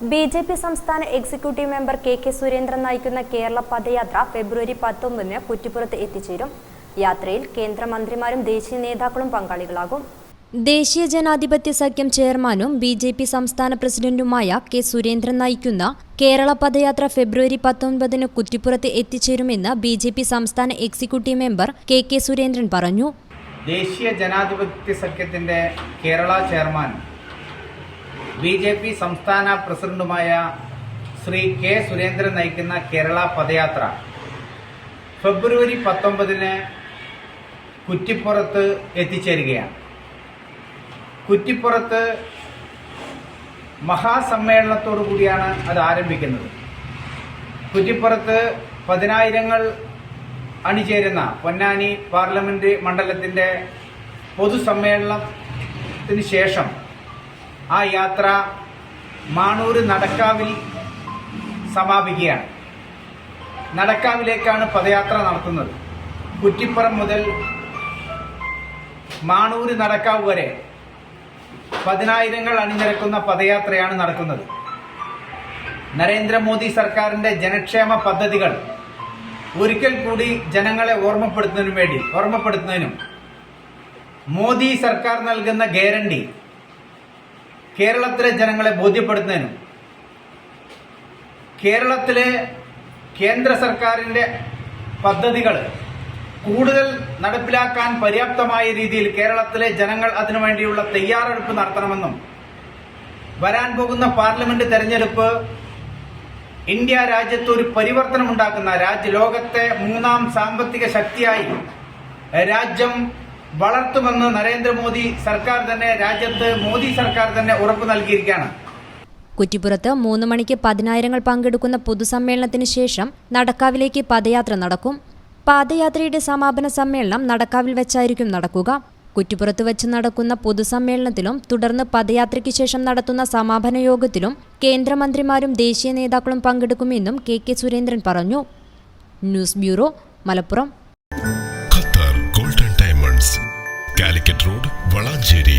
BJP സംസ്ഥാന executive member K Surendran നയിക്കുന്ന കേരള പദയാത്ര ഫെബ്രുവരി 19-ന് കുറ്റിപ്പുറത്ത് എത്തിച്ചേരും. യാത്രയിൽ കേന്ദ്രമന്ത്രിമാരും ദേശീയ നേതാക്കളും പങ്കാളികളാകും. ദേശീയ ജനാധിപത്യ സഖ്യം ചെയർമാനും BJP സംസ്ഥാന പ്രസിഡന്റുമായ കെ സുരേന്ദ്രൻ നയിക്കുന്ന കേരള പദയാത്ര ഫെബ്രുവരി 19-ന് കുറ്റിപ്പുറത്ത് എത്തിച്ചേരുമെന്ന് BJP സംസ്ഥാന എക്സിക്യൂട്ടീവ് മെമ്പർ കെ സുരേന്ദ്രൻ പറഞ്ഞു. ദേശീയ ജനാധിപത്യ സഖ്യത്തിന്റെ കേരള ചെയർമാൻ BJP സംസ്ഥാന പ്രസിഡന്റുമായ ശ്രീ കെ സുരേന്ദ്രൻ നയിക്കുന്ന കേരള പദയാത്ര ഫെബ്രുവരി 19-ന് കുറ്റിപ്പുറത്ത് എത്തിച്ചേരുകയാണ്. കുറ്റിപ്പുറത്ത് മഹാസമ്മേളനത്തോടു കൂടിയാണ് അത് ആരംഭിക്കുന്നത്. കുറ്റിപ്പുറത്ത് 10,000 അണിചേരുന്ന പൊന്നാനി പാർലമെന്റ് മണ്ഡലത്തിന്റെ പൊതുസമ്മേളനത്തിന് ശേഷം ആ യാത്ര മാണൂർ നടക്കാവിൽ സമാപിക്കുകയാണ്. നടക്കാവിലേക്കാണ് പദയാത്ര നടത്തുന്നത്. കുറ്റിപ്പുറം മുതൽ മാണൂർ നടക്കാവ് വരെ 10,000 അണിനിരക്കുന്ന പദയാത്രയാണ് നടക്കുന്നത്. നരേന്ദ്രമോദി സർക്കാരിന്റെ ജനക്ഷേമ പദ്ധതികൾ ഒരിക്കൽ കൂടി ജനങ്ങളെ ഓർമ്മപ്പെടുത്തുന്നതിനും മോദി സർക്കാർ നൽകുന്ന ഗ്യാരണ്ടി കേരളത്തിലെ ജനങ്ങളെ ബോധ്യപ്പെടുത്തുന്നതിനും കേരളത്തിലെ കേന്ദ്ര സർക്കാരിന്റെ പദ്ധതികൾ കൂടുതൽ നടപ്പിലാക്കാൻ പര്യാപ്തമായ രീതിയിൽ കേരളത്തിലെ ജനങ്ങൾ അതിനുവേണ്ടിയുള്ള തയ്യാറെടുപ്പ് നടത്തണമെന്നും വരാൻ പോകുന്ന പാർലമെന്റ് തെരഞ്ഞെടുപ്പ് ഇന്ത്യ രാജ്യത്ത് ഒരു പരിവർത്തനമുണ്ടാക്കുന്ന ലോകത്തെ 3ാം സാമ്പത്തിക ശക്തിയായി രാജ്യം വളർത്തുമെന്ന് നരേന്ദ്രമോദി സർക്കാർ തന്നെ മോദി സർക്കാർ തന്നെ ഉറപ്പു നൽകിയിരിക്കുകയാണ്. കുറ്റിപ്പുറത്ത് 3 മണിക്ക് 10,000 പങ്കെടുക്കുന്ന പൊതുസമ്മേളനത്തിന് ശേഷം നടക്കാവിലേക്ക് പദയാത്ര നടക്കും. പാദയാത്രയുടെ സമാപന സമ്മേളനം നടക്കാവിൽ വെച്ചായിരിക്കും നടക്കുക. കുറ്റിപ്പുറത്ത് വെച്ച് നടക്കുന്ന പൊതുസമ്മേളനത്തിലും തുടർന്ന് പദയാത്രയ്ക്ക് ശേഷം നടത്തുന്ന സമാപന യോഗത്തിലും കേന്ദ്രമന്ത്രിമാരും ദേശീയ നേതാക്കളും പങ്കെടുക്കുമെന്നും കെ സുരേന്ദ്രൻ പറഞ്ഞു. News bureau, Malappuram. Qatar golden diamonds, Calicut road, Valanchery.